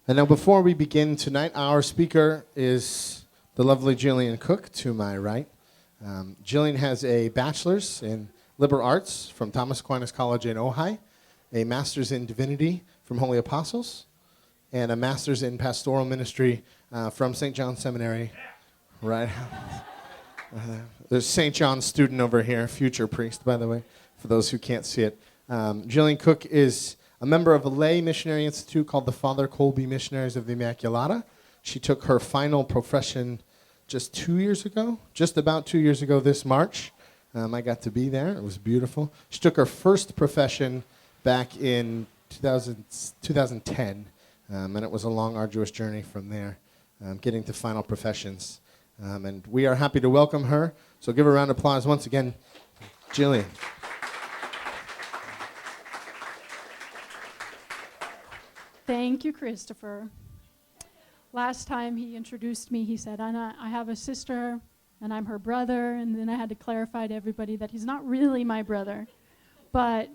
And now before we begin tonight, our speaker is the lovely Jillian Cooke to my right. Jillian has a bachelor's in liberal arts from Thomas Aquinas College in Ojai, a master's in divinity from Holy Apostles, and a master's in pastoral ministry from St. John's Seminary. Right. There's St. John's student over here, future priest, by the way, for those who can't see it. Jillian Cooke is a member of a lay missionary institute called the Father Colby Missionaries of the Immaculata. She took her final profession just about 2 years ago this March. I got to be there. It was beautiful. She took her first profession back in 2010, and it was a long, arduous journey from there, getting to final professions. And we are happy to welcome her. So give her a round of applause once again, Jillian. Thank you, Christopher. Last time he introduced me, he said, I have a sister, and I'm her brother, and then I had to clarify to everybody that he's not really my brother, but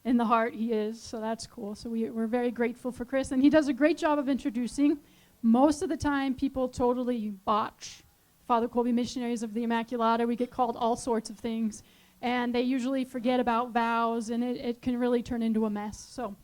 in the heart he is, so that's cool. So we're very grateful for Chris, and he does a great job of introducing. Most of the time, people totally botch Father Colby Missionaries of the Immaculata. We get called all sorts of things, and they usually forget about vows, and it can really turn into a mess. So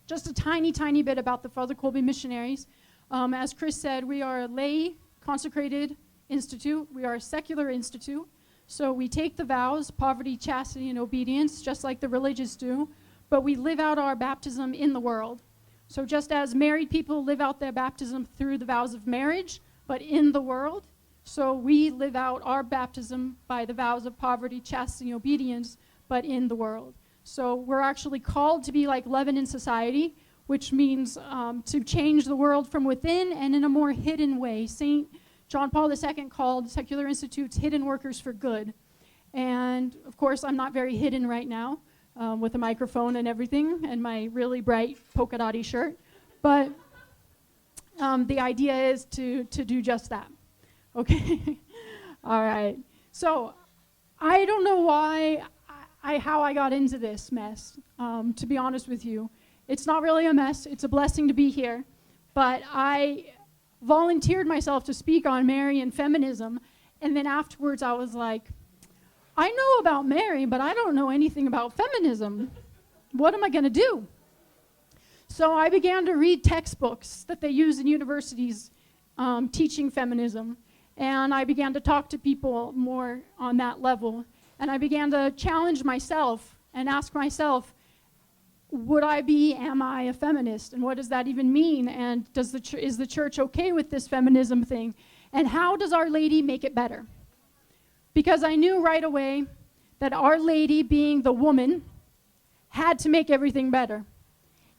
just a tiny, tiny bit about the Father Colby Missionaries. As Chris said, we are a lay consecrated institute. We are a secular institute. So we take the vows, poverty, chastity, and obedience, just like the religious do, but we live out our baptism in the world. So just as married people live out their baptism through the vows of marriage, but in the world, so we live out our baptism by the vows of poverty, chastity, and obedience, but in the world. So we're actually called to be like leaven in society, which means to change the world from within and in a more hidden way. St. John Paul II called secular institutes hidden workers for good. And of course, I'm not very hidden right now with a microphone and everything and my really bright polka dotty shirt. But the idea is to do just that. Okay? All right. So I don't know how I got into this mess, to be honest with you. It's not really a mess. It's a blessing to be here. But I volunteered myself to speak on Mary and feminism, and then afterwards I was like, I know about Mary, but I don't know anything about feminism. What am I going to do? So I began to read textbooks that they use in universities teaching feminism, and I began to talk to people more on that level. And I began to challenge myself and ask myself, am I a feminist? And what does that even mean? And is the church okay with this feminism thing? And how does Our Lady make it better? Because I knew right away that Our Lady, being the woman, had to make everything better.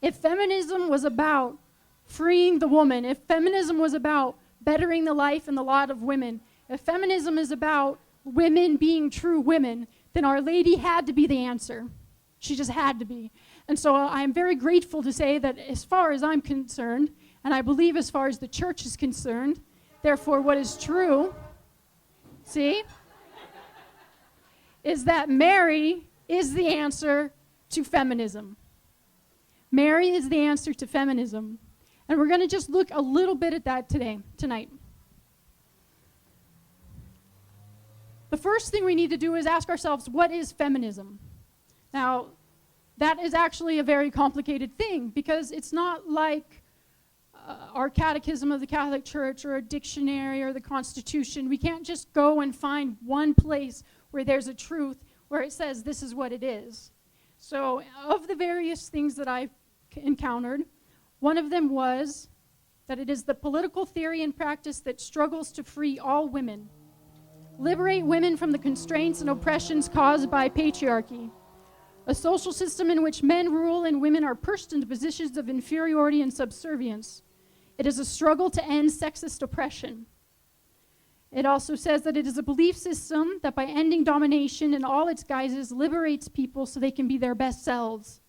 If feminism was about freeing the woman, if feminism was about bettering the life and the lot of women, if feminism is about women being true women, then Our Lady had to be the answer. She just had to be. And so I'm very grateful to say that as far as I'm concerned, and I believe as far as the church is concerned, therefore what is true, is that Mary is the answer to feminism. Mary is the answer to feminism. And we're going to just look a little bit at that tonight. The first thing we need to do is ask ourselves, what is feminism? Now, that is actually a very complicated thing because it's not like our catechism of the Catholic Church or a dictionary or the Constitution. We can't just go and find one place where there's a truth where it says this is what it is. So of the various things that I've encountered, one of them was that it is the political theory and practice that struggles to free all women. Liberate women from the constraints and oppressions caused by patriarchy, a social system in which men rule and women are pushed into positions of inferiority and subservience. It is a struggle to end sexist oppression. It also says that it is a belief system that by ending domination in all its guises liberates people so they can be their best selves.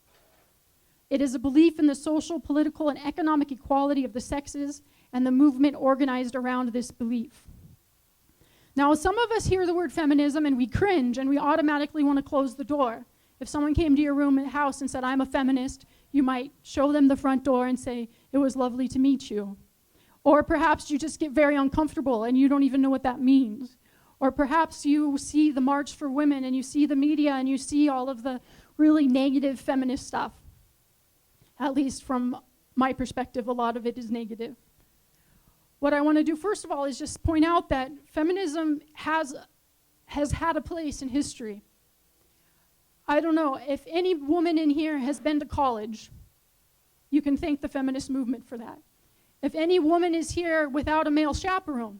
It is a belief in the social, political, and economic equality of the sexes and the movement organized around this belief. Now, some of us hear the word feminism and we cringe and we automatically want to close the door. If someone came to your room and house and said, I'm a feminist, You might show them the front door and say, "It was lovely to meet you." Or perhaps you just get very uncomfortable and you don't even know what that means. Or perhaps you see the March for Women and you see the media and you see all of the really negative feminist stuff. At least from my perspective, a lot of it is negative. What I want to do first of all is just point out that feminism has had a place in history. I don't know, if any woman in here has been to college, you can thank the feminist movement for that. If any woman is here without a male chaperone,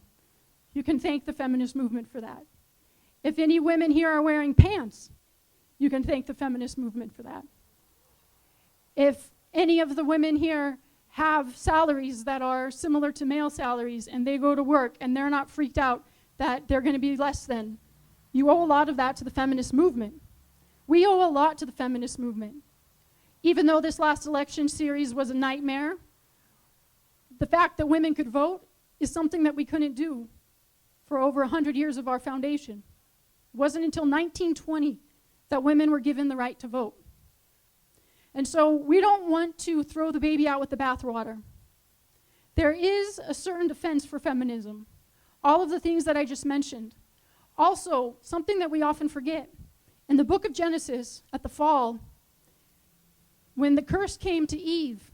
you can thank the feminist movement for that. If any women here are wearing pants, you can thank the feminist movement for that. If any of the women here have salaries that are similar to male salaries and they go to work and they're not freaked out that they're going to be less than, you owe a lot of that to the feminist movement. We owe a lot to the feminist movement. Even though this last election series was a nightmare, the fact that women could vote is something that we couldn't do for over 100 years of our foundation. It wasn't until 1920 that women were given the right to vote. And so we don't want to throw the baby out with the bathwater. There is a certain defense for feminism. All of the things that I just mentioned. Also, something that we often forget. In the book of Genesis, at the fall, when the curse came to Eve,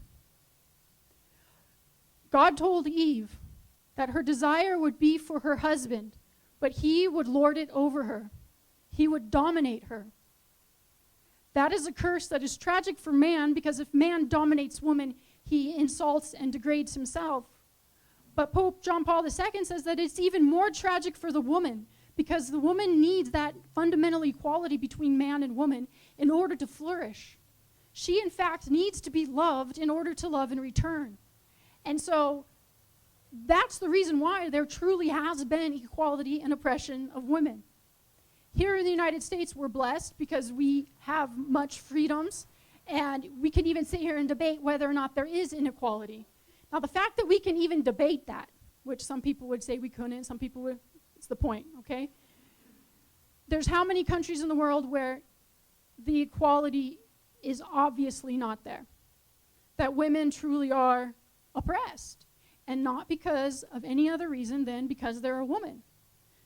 God told Eve that her desire would be for her husband, but he would lord it over her. He would dominate her. That is a curse that is tragic for man, because if man dominates woman, he insults and degrades himself. But Pope John Paul II says that it's even more tragic for the woman, because the woman needs that fundamental equality between man and woman in order to flourish. She, in fact, needs to be loved in order to love in return. And so that's the reason why there truly has been equality and oppression of women. Here in the United States, we're blessed because we have much freedoms, and we can even sit here and debate whether or not there is inequality. Now, the fact that we can even debate that, which some people would say we couldn't, some people would, it's the point, okay? There's how many countries in the world where the equality is obviously not there? That women truly are oppressed, and not because of any other reason than because they're a woman.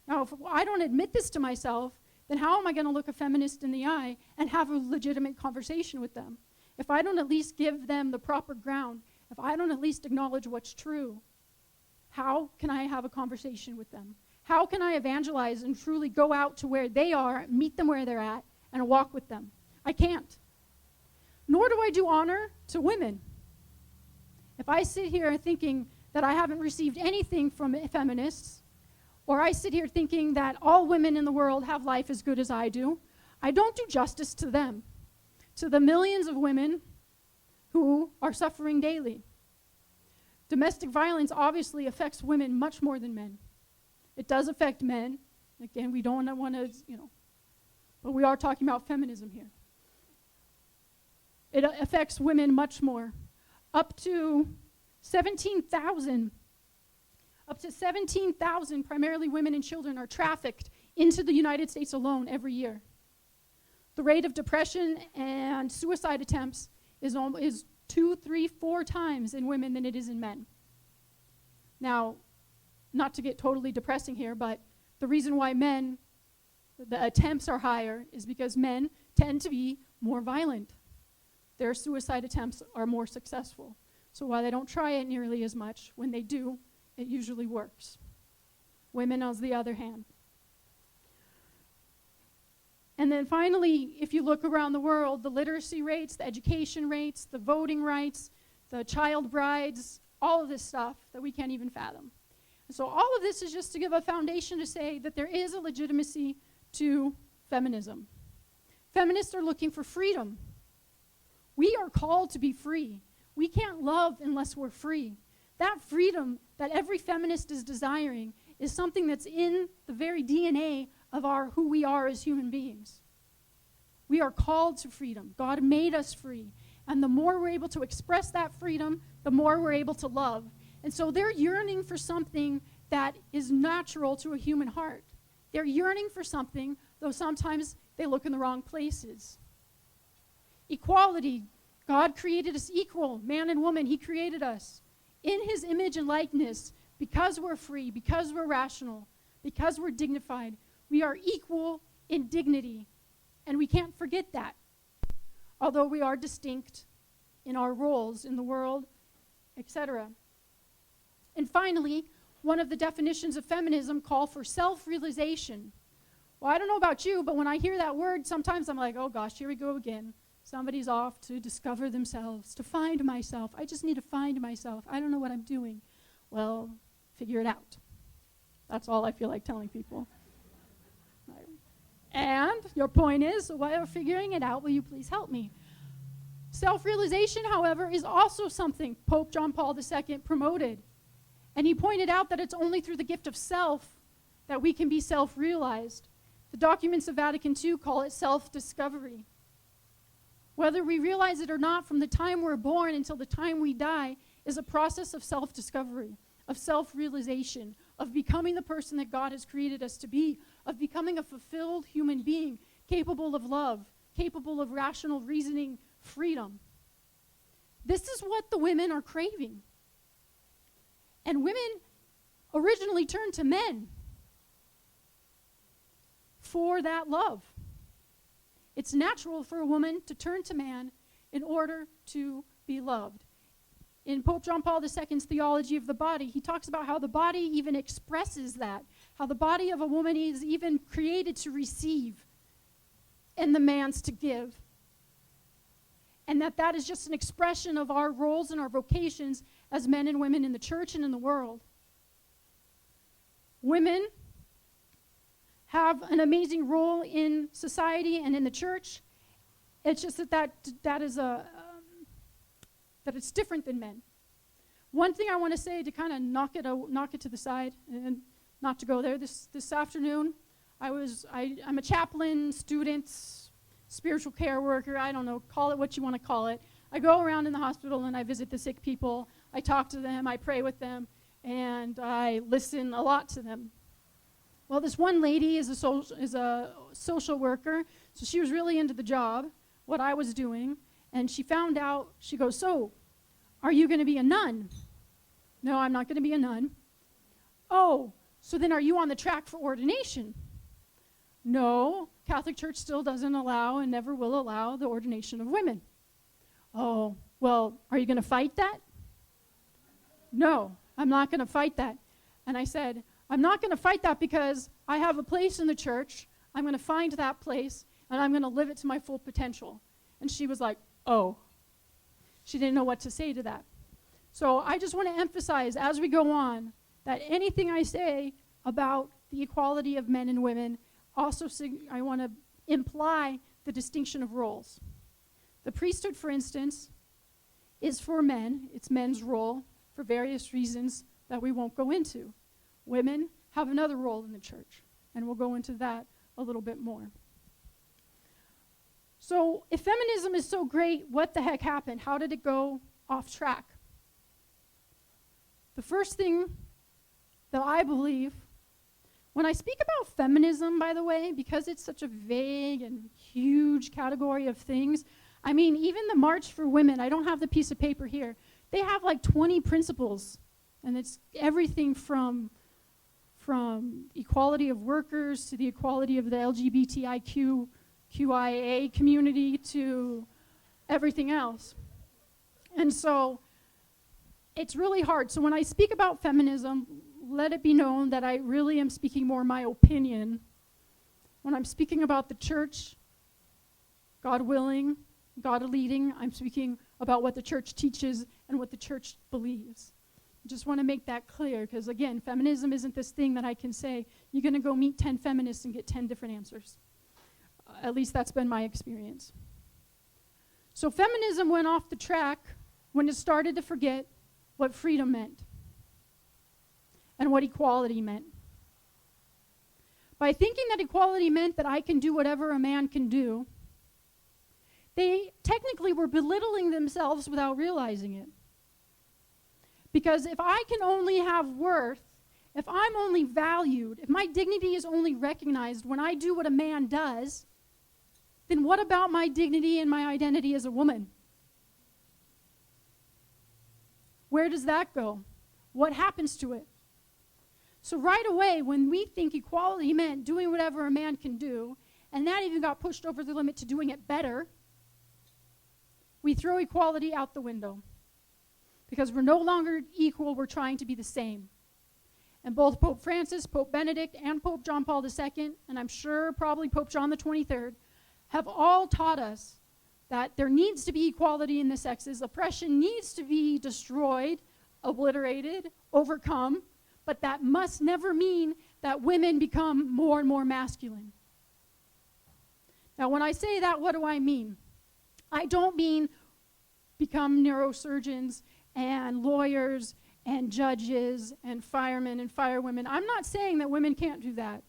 Now, if I don't admit this to myself, then how am I going to look a feminist in the eye and have a legitimate conversation with them? If I don't at least give them the proper ground, if I don't at least acknowledge what's true, how can I have a conversation with them? How can I evangelize and truly go out to where they are, meet them where they're at, and walk with them? I can't. Nor do I do honor to women. If I sit here thinking that I haven't received anything from feminists, or I sit here thinking that all women in the world have life as good as I do, I don't do justice to them, to the millions of women who are suffering daily. Domestic violence obviously affects women much more than men. It does affect men. Again, we don't want to, but we are talking about feminism here. It affects women much more. Up to 17,000 primarily women and children are trafficked into the United States alone every year. The rate of depression and suicide attempts is 2, 3, 4 times in women than it is in men. Now, not to get totally depressing here, but the reason why the attempts are higher is because men tend to be more violent. Their suicide attempts are more successful. So while they don't try it nearly as much, when they do, it usually works. Women, on the other hand. And then finally, if you look around the world, the literacy rates, the education rates, the voting rights, the child brides, all of this stuff that we can't even fathom. And so all of this is just to give a foundation to say that there is a legitimacy to feminism. Feminists are looking for freedom. We are called to be free. We can't love unless we're free. That freedom that every feminist is desiring is something that's in the very DNA of who we are as human beings. We are called to freedom. God made us free. And the more we're able to express that freedom, the more we're able to love. And so they're yearning for something that is natural to a human heart. They're yearning for something, though sometimes they look in the wrong places. Equality, God created us equal, man and woman. He created us in his image and likeness because we're free, because we're rational, because we're dignified. We are equal in dignity, and we can't forget that. Although we are distinct in our roles in the world, etc. And finally, one of the definitions of feminism call for self-realization. Well, I don't know about you, but when I hear that word, sometimes I'm like, oh gosh, here we go again. Somebody's off to discover themselves, to find myself. I just need to find myself. I don't know what I'm doing. Well, figure it out. That's all I feel like telling people. And your point is, while you're figuring it out, will you please help me? Self-realization, however, is also something Pope John Paul II promoted. And he pointed out that it's only through the gift of self that we can be self-realized. The documents of Vatican II call it self-discovery. Whether we realize it or not, from the time we're born until the time we die, is a process of self-discovery, of self-realization, of becoming the person that God has created us to be, of becoming a fulfilled human being, capable of love, capable of rational reasoning, freedom. This is what the women are craving. And women originally turned to men for that love. It's natural for a woman to turn to man in order to be loved. In Pope John Paul II's Theology of the Body, he talks about how the body even expresses that, how the body of a woman is even created to receive and the man's to give. And that is just an expression of our roles and our vocations as men and women in the church and in the world. Women have an amazing role in society and in the church. It's just that it's different than men. One thing I want to say to kind of knock it to the side and not to go there. This afternoon, I'm a chaplain, student, spiritual care worker. I don't know, call it what you want to call it. I go around in the hospital and I visit the sick people. I talk to them. I pray with them, and I listen a lot to them. Well, this one lady is a social worker, so she was really into the job, what I was doing, and she found out, she goes, so, are you going to be a nun? No, I'm not going to be a nun. Oh, so then are you on the track for ordination? No, Catholic Church still doesn't allow and never will allow the ordination of women. Oh, well, are you going to fight that? No, I'm not going to fight that. And I said, I'm not going to fight that because I have a place in the church. I'm going to find that place, and I'm going to live it to my full potential. And she was like, oh. She didn't know what to say to that. So I just want to emphasize as we go on that anything I say about the equality of men and women, also I want to imply the distinction of roles. The priesthood, for instance, is for men. It's men's role for various reasons that we won't go into. Women have another role in the church, and we'll go into that a little bit more. So if feminism is so great, what the heck happened? How did it go off track? The first thing that I believe, when I speak about feminism, by the way, because it's such a vague and huge category of things, I mean, even the March for Women, I don't have the piece of paper here, they have like 20 principles, and it's everything from equality of workers to the equality of the LGBTIQIA community to everything else. And so it's really hard. So when I speak about feminism, let it be known that I really am speaking more my opinion. When I'm speaking about the church, God willing, God leading, I'm speaking about what the church teaches and what the church believes. I just want to make that clear because, again, feminism isn't this thing that I can say, you're going to go meet 10 feminists and get 10 different answers. At least that's been my experience. So feminism went off the track when it started to forget what freedom meant and what equality meant. By thinking that equality meant that I can do whatever a man can do, they technically were belittling themselves without realizing it. Because if I can only have worth, if I'm only valued, if my dignity is only recognized when I do what a man does, then what about my dignity and my identity as a woman? where does that go? What happens to it? So right away, when we think equality meant doing whatever a man can do, and that even got pushed over the limit to doing it better, we throw equality out the window. Because we're no longer equal, we're trying to be the same. And both Pope Francis, Pope Benedict, and Pope John Paul II, and I'm sure probably Pope John the 23rd, have all taught us that there needs to be equality in the sexes. Oppression needs to be destroyed, obliterated, overcome, but that must never mean that women become more and more masculine. Now, when I say that, what do I mean? I don't mean become neurosurgeons and lawyers and judges and firemen and firewomen. I'm not saying that women can't do that.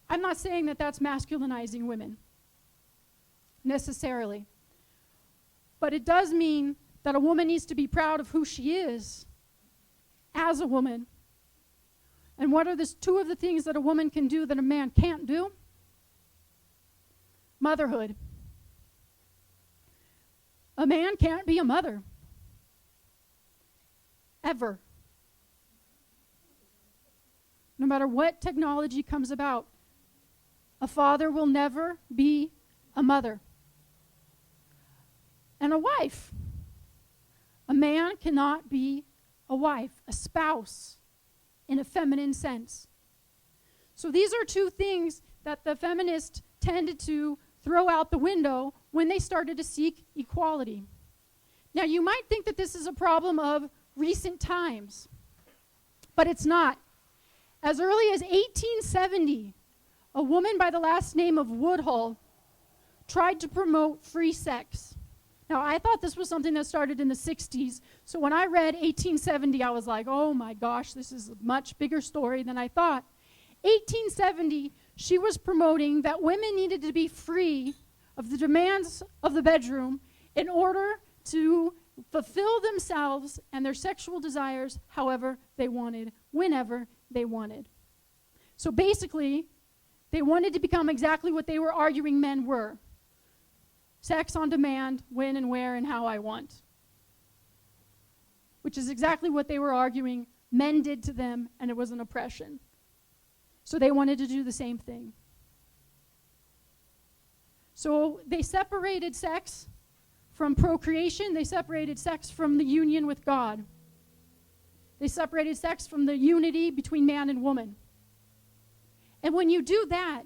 I'm not saying that that's masculinizing women, necessarily. But it does mean that a woman needs to be proud of who she is as a woman. And what are the two of the things that a woman can do that a man can't do? Motherhood. A man can't be a mother. Ever. No matter what technology comes about, a father will never be a mother. And a wife. A man cannot be a wife, a spouse, in a feminine sense. So these are two things that the feminists tended to throw out the window when they started to seek equality. Now, you might think that this is a problem of recent times, but it's not. As early as 1870, a woman by the last name of Woodhull tried to promote free sex. Now, I thought this was something that started in the 60s, so when I read 1870, I was like, oh my gosh, this is a much bigger story than I thought. 1870, she was promoting that women needed to be free of the demands of the bedroom in order to fulfill themselves and their sexual desires however they wanted, whenever they wanted. So basically, they wanted to become exactly what they were arguing men were. Sex on demand, when and where and how I want. Which is exactly what they were arguing men did to them, and it was an oppression. So they wanted to do the same thing. So they separated sex from procreation. They separated sex from the union with God. They separated sex from the unity between man and woman. And when you do that,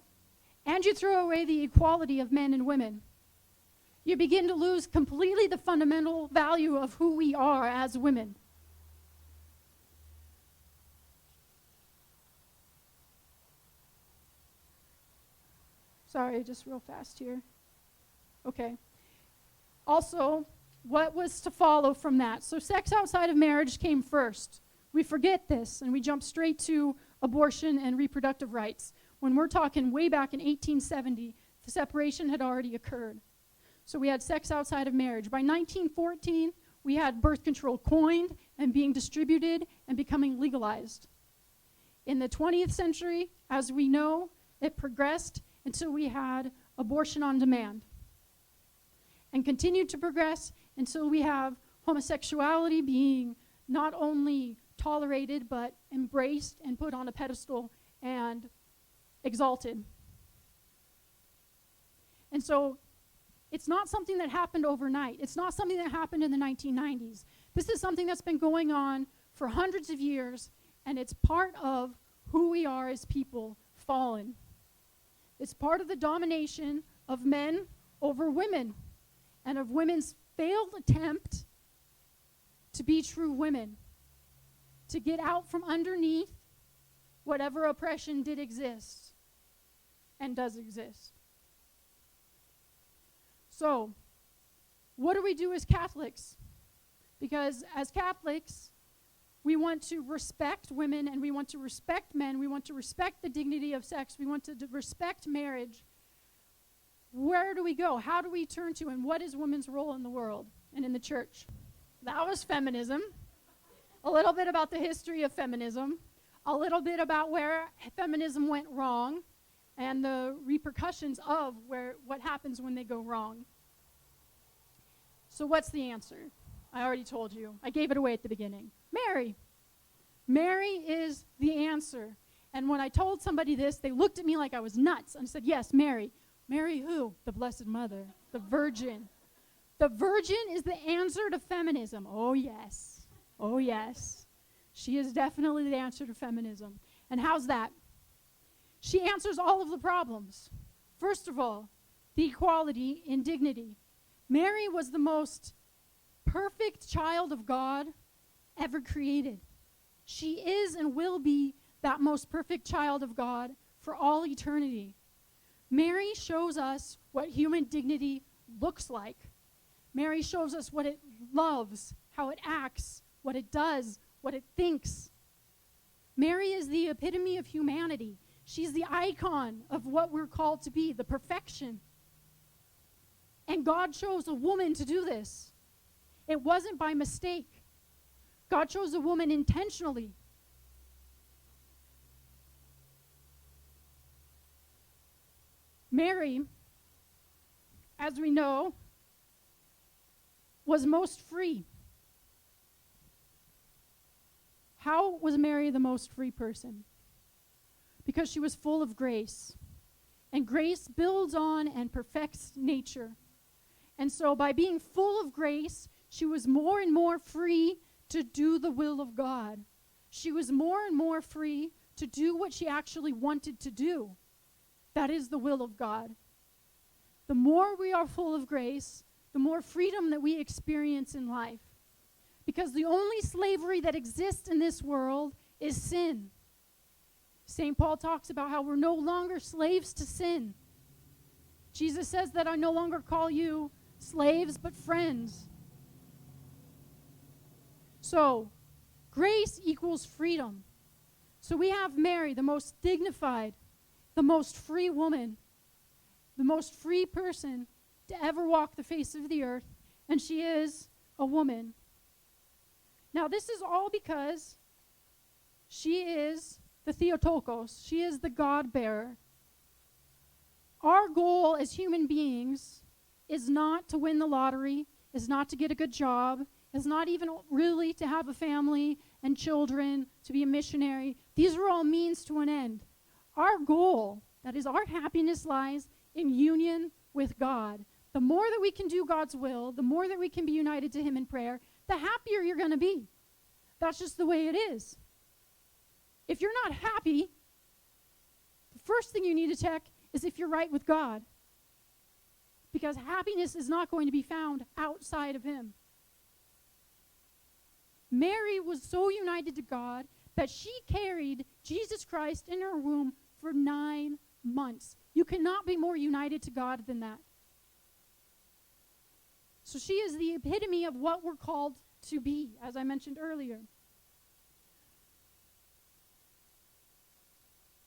and you throw away the equality of men and women, you begin to lose completely the fundamental value of who we are as women. Sorry, just real fast here. Okay. Also, what was to follow from that? So sex outside of marriage came first. We forget this, and we jump straight to abortion and reproductive rights. When we're talking way back in 1870, the separation had already occurred. So we had sex outside of marriage. By 1914, we had birth control coined and being distributed and becoming legalized. In the 20th century, as we know, it progressed until we had abortion on demand. And continued to progress until we have homosexuality being not only tolerated, but embraced and put on a pedestal and exalted. And so it's not something that happened overnight. It's not something that happened in the 1990s. This is something that's been going on for hundreds of years, and it's part of who we are as people, fallen. It's part of the domination of men over women, and of women's failed attempt to be true women, to get out from underneath whatever oppression did exist and does exist. So, what do we do as Catholics? Because as Catholics, we want to respect women and we want to respect men. We want to respect the dignity of sex. We want to respect marriage. Where do we go? How do we turn to? And what is women's role in the world and in the church? That was feminism. A little bit about the history of feminism. A little bit about where feminism went wrong and the repercussions of what happens when they go wrong. So what's the answer? I already told you. I gave it away at the beginning. Mary. Mary is the answer. And when I told somebody this, they looked at me like I was nuts and said, yes, Mary. Mary who? The Blessed Mother, the Virgin. The Virgin is the answer to feminism. Oh, yes. Oh, yes. She is definitely the answer to feminism. And how's that? She answers all of the problems. First of all, the equality in dignity. Mary was the most perfect child of God ever created. She is and will be that most perfect child of God for all eternity. Mary shows us what human dignity looks like. Mary shows us what it loves, how it acts, what it does, what it thinks. Mary is the epitome of humanity. She's the icon of what we're called to be, the perfection. And God chose a woman to do this. It wasn't by mistake. God chose a woman intentionally. Mary, as we know, was most free. How was Mary the most free person? Because she was full of grace. And grace builds on and perfects nature. And so by being full of grace, she was more and more free to do the will of God. She was more and more free to do what she actually wanted to do. That is the will of God. The more we are full of grace, the more freedom that we experience in life. Because the only slavery that exists in this world is sin. St. Paul talks about how we're no longer slaves to sin. Jesus says that I no longer call you slaves, but friends. So, grace equals freedom. So we have Mary, the most dignified, the most free woman, the most free person to ever walk the face of the earth, and she is a woman. Now, this is all because she is the Theotokos. She is the God-bearer. Our goal as human beings is not to win the lottery, is not to get a good job, is not even really to have a family and children, to be a missionary. These are all means to an end. Our goal, that is our happiness, lies in union with God. The more that we can do God's will, the more that we can be united to Him in prayer, the happier you're going to be. That's just the way it is. If you're not happy, the first thing you need to check is if you're right with God. Because happiness is not going to be found outside of Him. Mary was so united to God that she carried Jesus Christ in her womb for 9 months. You cannot be more united to God than that. So she is the epitome of what we're called to be, as I mentioned earlier.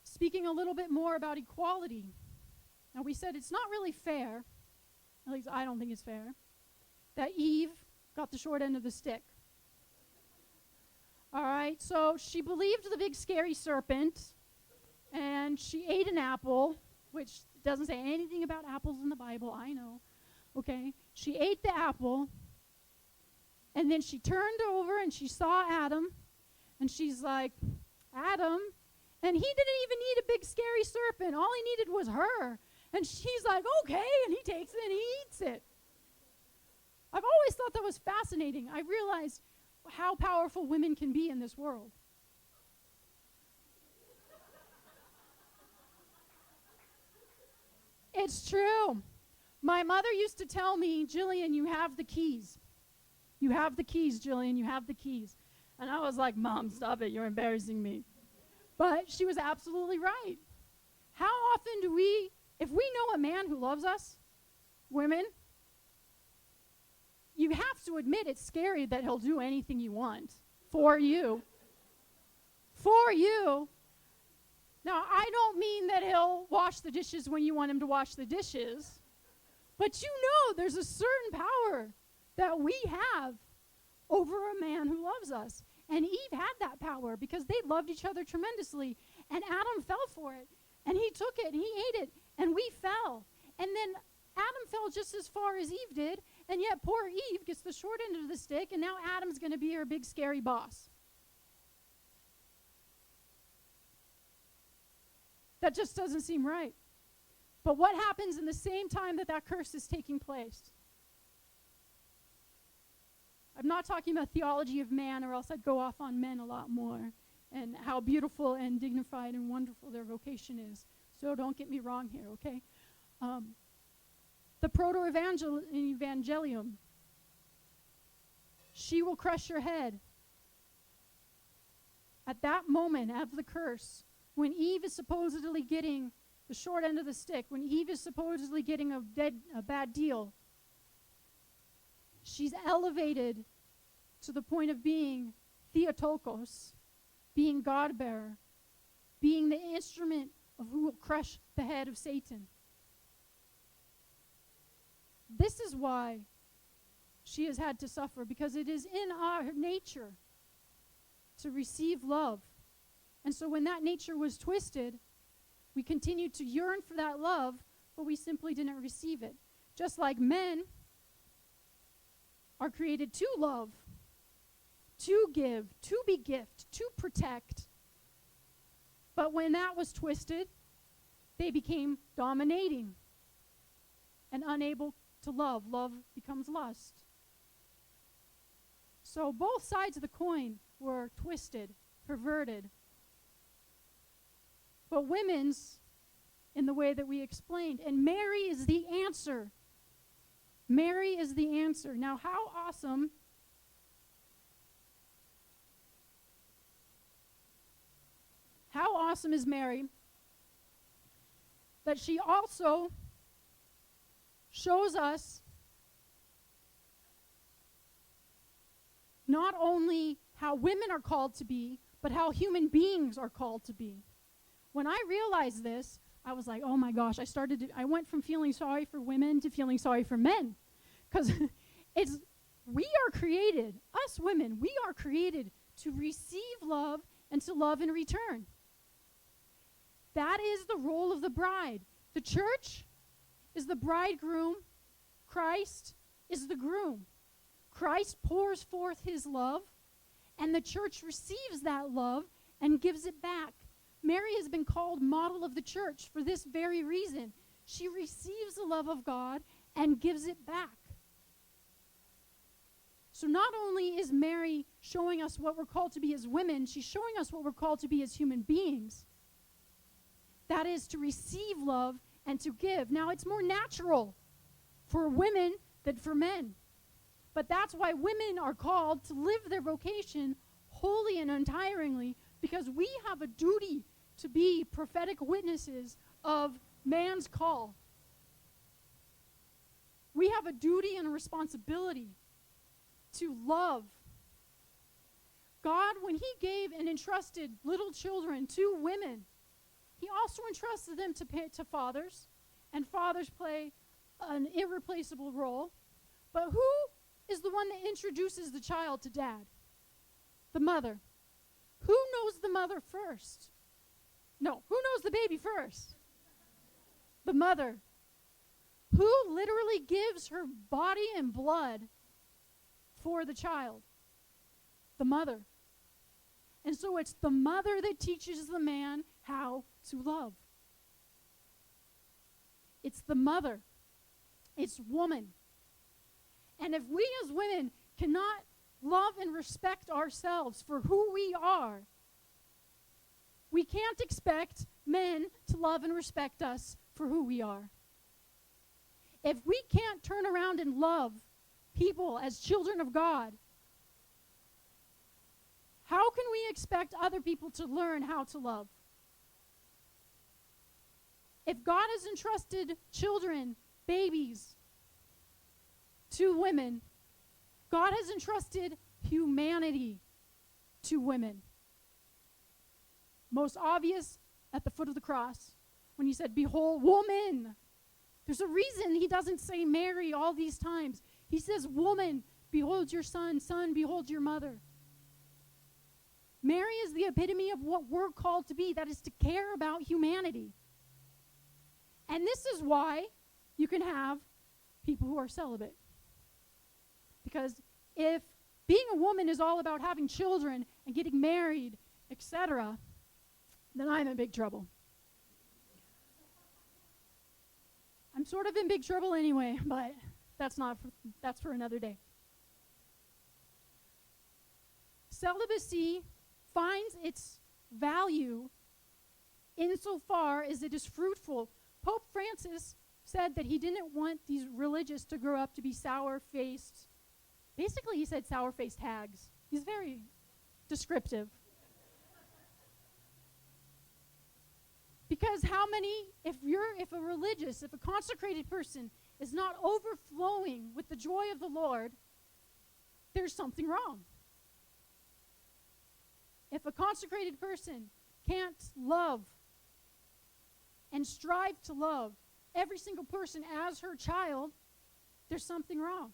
Speaking a little bit more about equality. Now, we said it's not really fair, at least I don't think it's fair, that Eve got the short end of the stick. All right, so she believed the big scary serpent, and she ate an apple, which doesn't say anything about apples in the Bible, I know. Okay, she ate the apple, and then she turned over and she saw Adam, and she's like, Adam, and he didn't even need a big scary serpent. All he needed was her. And she's like, okay, and he takes it and he eats it. I've always thought that was fascinating. I realized how powerful women can be in this world. It's true. My mother used to tell me, Jillian, you have the keys. You have the keys, Jillian, you have the keys. And I was like, Mom, stop it, you're embarrassing me. But she was absolutely right. How often do we, if we know a man who loves us, women, you have to admit it's scary that he'll do anything you want for you. For you. Now, I don't mean that he'll wash the dishes when you want him to wash the dishes. But you know there's a certain power that we have over a man who loves us. And Eve had that power because they loved each other tremendously. And Adam fell for it. And he took it and he ate it. And we fell. And then Adam fell just as far as Eve did, and yet poor Eve gets the short end of the stick, and now Adam's going to be her big scary boss. That just doesn't seem right. But what happens in the same time that that curse is taking place? I'm not talking about theology of man, or else I'd go off on men a lot more, and how beautiful and dignified and wonderful their vocation is. So don't get me wrong here, okay? The proto-evangelium, she will crush your head. At that moment of the curse, when Eve is supposedly getting the short end of the stick, when Eve is supposedly getting a bad deal, she's elevated to the point of being Theotokos, being God-bearer, being the instrument of who will crush the head of Satan. This is why she has had to suffer, because it is in our nature to receive love. And so when that nature was twisted, we continued to yearn for that love, but we simply didn't receive it. Just like men are created to love, to give, to be gift, to protect. But when that was twisted, they became dominating and unable to love. Love becomes lust. So both sides of the coin were twisted, perverted. But women's in the way that we explained. And Mary is the answer. Mary is the answer. Now, how awesome is Mary that she also shows us not only how women are called to be, but how human beings are called to be. When I realized this, I was like, oh my gosh, I went from feeling sorry for women to feeling sorry for men. Because we are created, us women, we are created to receive love and to love in return. That is the role of the bride. The church is the bridegroom. Christ is the groom. Christ pours forth his love, and the church receives that love and gives it back. Mary has been called model of the church for this very reason. She receives the love of God and gives it back. So not only is Mary showing us what we're called to be as women, she's showing us what we're called to be as human beings. That is to receive love and to give. Now, it's more natural for women than for men. But that's why women are called to live their vocation wholly and untiringly, because we have a duty to be prophetic witnesses of man's call. We have a duty and a responsibility to love. God, when he gave and entrusted little children to women, he also entrusted them to fathers, and fathers play an irreplaceable role. But who is the one that introduces the child to dad? The mother. Who knows the mother first? No, who knows the baby first? The mother. Who literally gives her body and blood for the child? The mother. And so it's the mother that teaches the man how to love. It's the mother. It's woman. And if we as women cannot love and respect ourselves for who we are, we can't expect men to love and respect us for who we are. If we can't turn around and love people as children of God, how can we expect other people to learn how to love? If God has entrusted children, babies, to women, God has entrusted humanity to women. Most obvious at the foot of the cross when he said, "Behold, woman." There's a reason he doesn't say Mary all these times. He says, "Woman, behold your son. Son, behold your mother." Mary is the epitome of what we're called to be. That is to care about humanity. And this is why you can have people who are celibate. Because if being a woman is all about having children and getting married, etc., then I'm in big trouble. I'm sort of in big trouble anyway, but that's for another day. Celibacy finds its value insofar as it is fruitful. Pope Francis said that he didn't want these religious to grow up to be sour-faced. Basically, he said sour-faced hags. He's very descriptive. Because if a consecrated person is not overflowing with the joy of the Lord, there's something wrong. If a consecrated person can't love and strive to love every single person as her child, there's something wrong.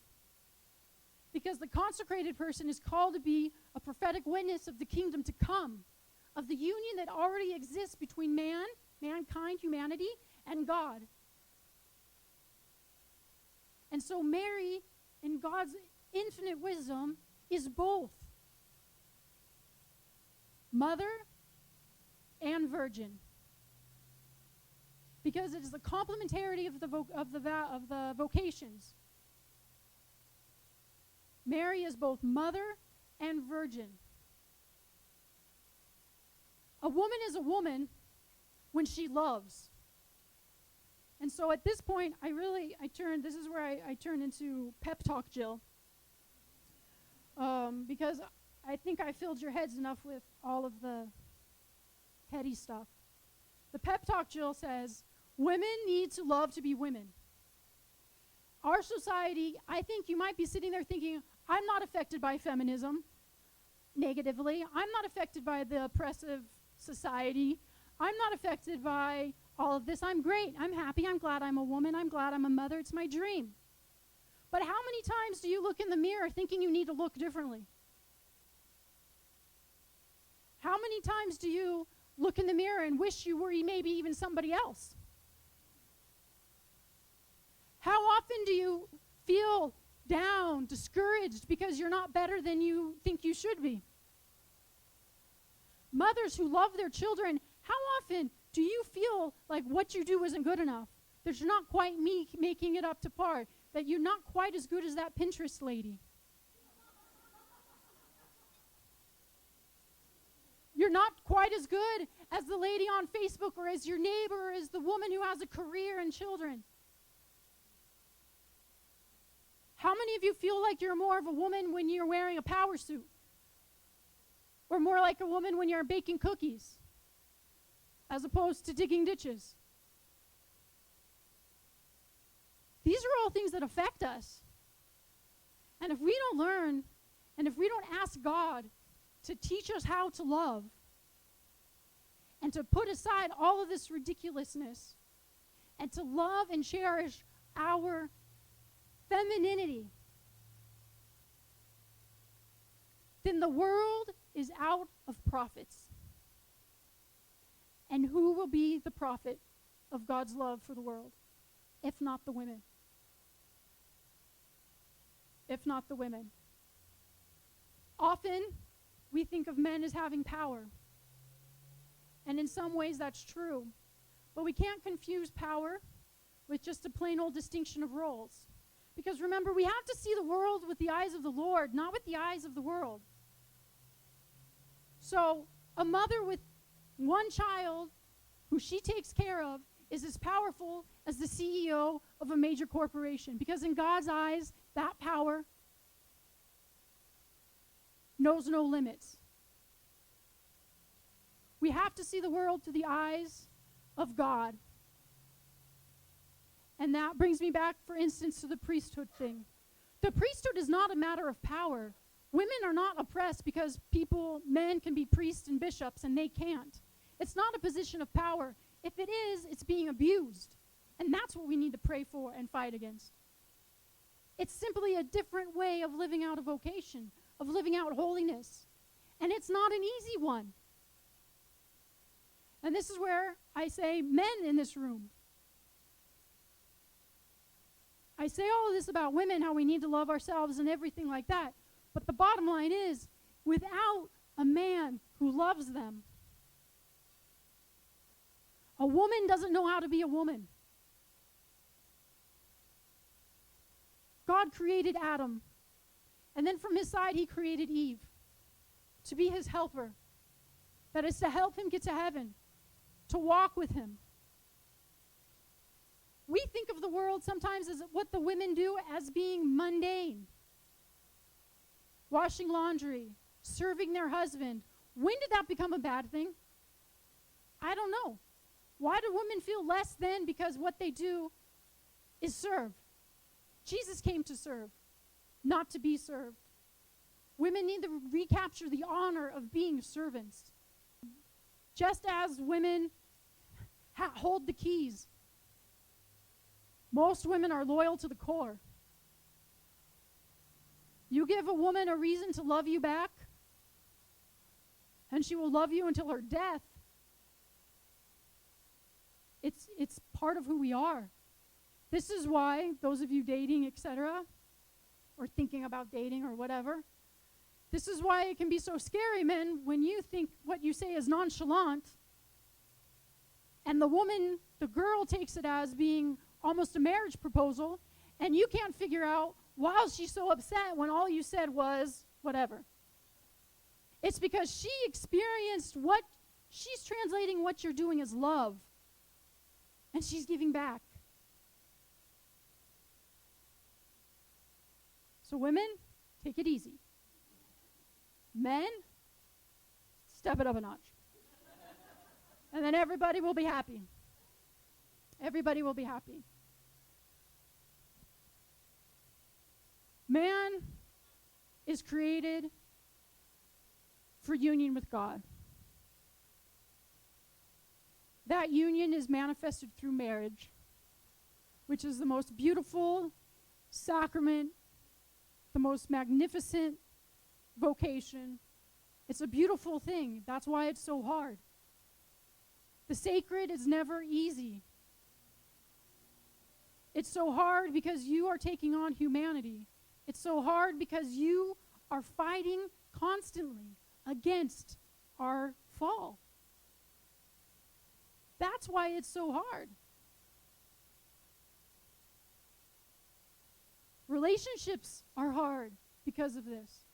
Because the consecrated person is called to be a prophetic witness of the kingdom to come, of the union that already exists between mankind, humanity, and God. And so Mary, in God's infinite wisdom, is both mother and virgin. Because it is the complementarity of the vocations. Mary is both mother and virgin. A woman is a woman when she loves. And so at this point, this is where I turn into pep talk Jill. Because I think I filled your heads enough with all of the heady stuff. The pep talk Jill says, women need to love to be women. Our society, I think you might be sitting there thinking, I'm not affected by feminism negatively. I'm not affected by the oppressive society. I'm not affected by all of this. I'm great. I'm happy. I'm glad I'm a woman. I'm glad I'm a mother. It's my dream. But how many times do you look in the mirror thinking you need to look differently? How many times do you look in the mirror and wish you were maybe even somebody else? How often do you feel down, discouraged because you're not better than you think you should be? Mothers who love their children, how often do you feel like what you do isn't good enough? That you're not quite making it up to par? That you're not quite as good as that Pinterest lady? You're not quite as good as the lady on Facebook or as your neighbor or as the woman who has a career and children. How many of you feel like you're more of a woman when you're wearing a power suit? Or more like a woman when you're baking cookies, as opposed to digging ditches? These are all things that affect us. And if we don't learn, and if we don't ask God to teach us how to love, and to put aside all of this ridiculousness, and to love and cherish our femininity, then the world is out of prophets. And who will be the prophet of God's love for the world, if not the women? If not the women. Often, we think of men as having power. And in some ways, that's true. But we can't confuse power with just a plain old distinction of roles. Because remember, we have to see the world with the eyes of the Lord, not with the eyes of the world. So, a mother with one child who she takes care of is as powerful as the CEO of a major corporation. Because in God's eyes, that power knows no limits. We have to see the world through the eyes of God. And that brings me back, for instance, to the priesthood thing. The priesthood is not a matter of power. Women are not oppressed because men can be priests and bishops and they can't. It's not a position of power. If it is, it's being abused. And that's what we need to pray for and fight against. It's simply a different way of living out a vocation, of living out holiness. And it's not an easy one. And this is where I say, men in this room, I say all of this about women, how we need to love ourselves and everything like that. But the bottom line is, without a man who loves them, a woman doesn't know how to be a woman. God created Adam, and then from his side he created Eve to be his helper. That is to help him get to heaven, to walk with him. We think of the world sometimes as what the women do as being mundane. Washing laundry, serving their husband. When did that become a bad thing? I don't know. Why do women feel less than because what they do is serve? Jesus came to serve, not to be served. Women need to recapture the honor of being servants. Just as women hold the keys, most women are loyal to the core. You give a woman a reason to love you back, and she will love you until her death. It's part of who we are. This is why those of you dating, etc., or thinking about dating or whatever, this is why it can be so scary, men, when you think what you say is nonchalant, and the woman, the girl, takes it as being almost a marriage proposal, and you can't figure out why she's so upset when all you said was whatever. It's because she experienced what she's translating what you're doing as love, and she's giving back. So women, take it easy. Men, step it up a notch. And then everybody will be happy. Everybody will be happy. Man is created for union with God. That union is manifested through marriage, which is the most beautiful sacrament, the most magnificent vocation. It's a beautiful thing. That's why it's so hard. The sacred is never easy. It's so hard because you are taking on humanity. It's so hard because you are fighting constantly against our fall. That's why it's so hard. Relationships are hard because of this.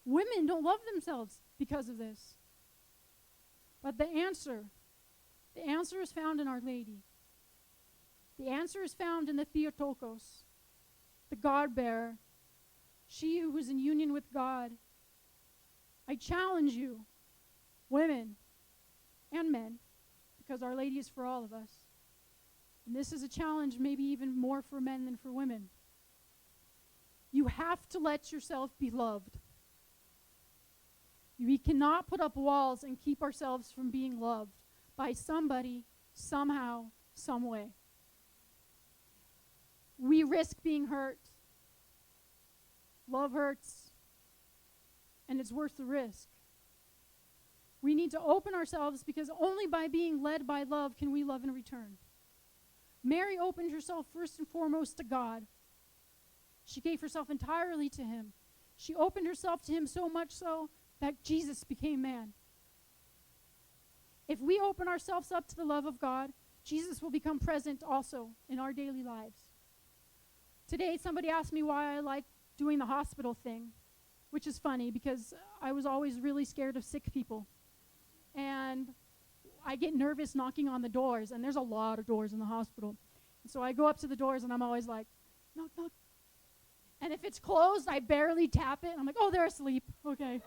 Women don't love themselves because of this. But the answer is found in Our Lady. The answer is found in the Theotokos, the God-bearer, she who was in union with God. I challenge you, women and men, because Our Lady is for all of us. And this is a challenge maybe even more for men than for women. You have to let yourself be loved. We cannot put up walls and keep ourselves from being loved by somebody, somehow, some way. We risk being hurt. Love hurts, and it's worth the risk. We need to open ourselves because only by being led by love can we love in return. Mary opened herself first and foremost to God. She gave herself entirely to him. She opened herself to him so much so that Jesus became man. If we open ourselves up to the love of God, Jesus will become present also in our daily lives. Today, somebody asked me why I like doing the hospital thing, which is funny because I was always really scared of sick people. And I get nervous knocking on the doors, and there's a lot of doors in the hospital. And so I go up to the doors, and I'm always like, knock, knock. And if it's closed, I barely tap it. And I'm like, oh, they're asleep. Okay.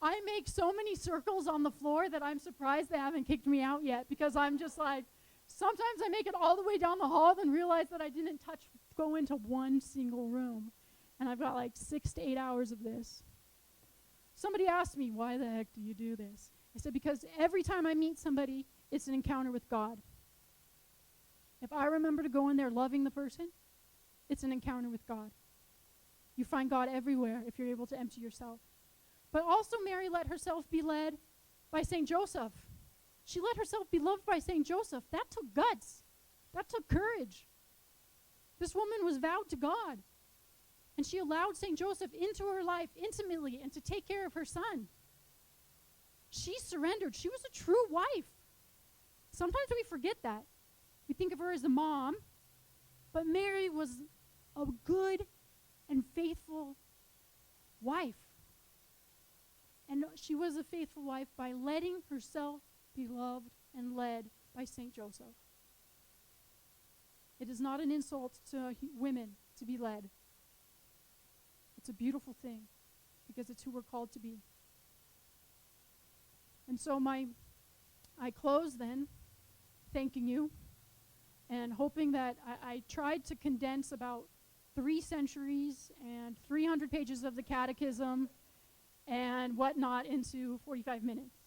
I make so many circles on the floor that I'm surprised they haven't kicked me out yet, because I'm just like, sometimes I make it all the way down the hall and realize that I didn't go into one single room. And I've got like 6 to 8 hours of this. Somebody asked me, why the heck do you do this? I said, because every time I meet somebody, it's an encounter with God. If I remember to go in there loving the person, it's an encounter with God. You find God everywhere if you're able to empty yourself. But also Mary let herself be led by St. Joseph. She let herself be loved by St. Joseph. That took guts. That took courage. This woman was vowed to God. And she allowed St. Joseph into her life intimately and to take care of her son. She surrendered. She was a true wife. Sometimes we forget that. We think of her as a mom, but Mary was a good and faithful wife. And she was a faithful wife by letting herself be loved and led by St. Joseph. It is not an insult to women to be led. It's a beautiful thing because it's who we're called to be. And so I close then, thanking you and hoping that I tried to condense about 3 centuries and 300 pages of the catechism and whatnot into 45 minutes.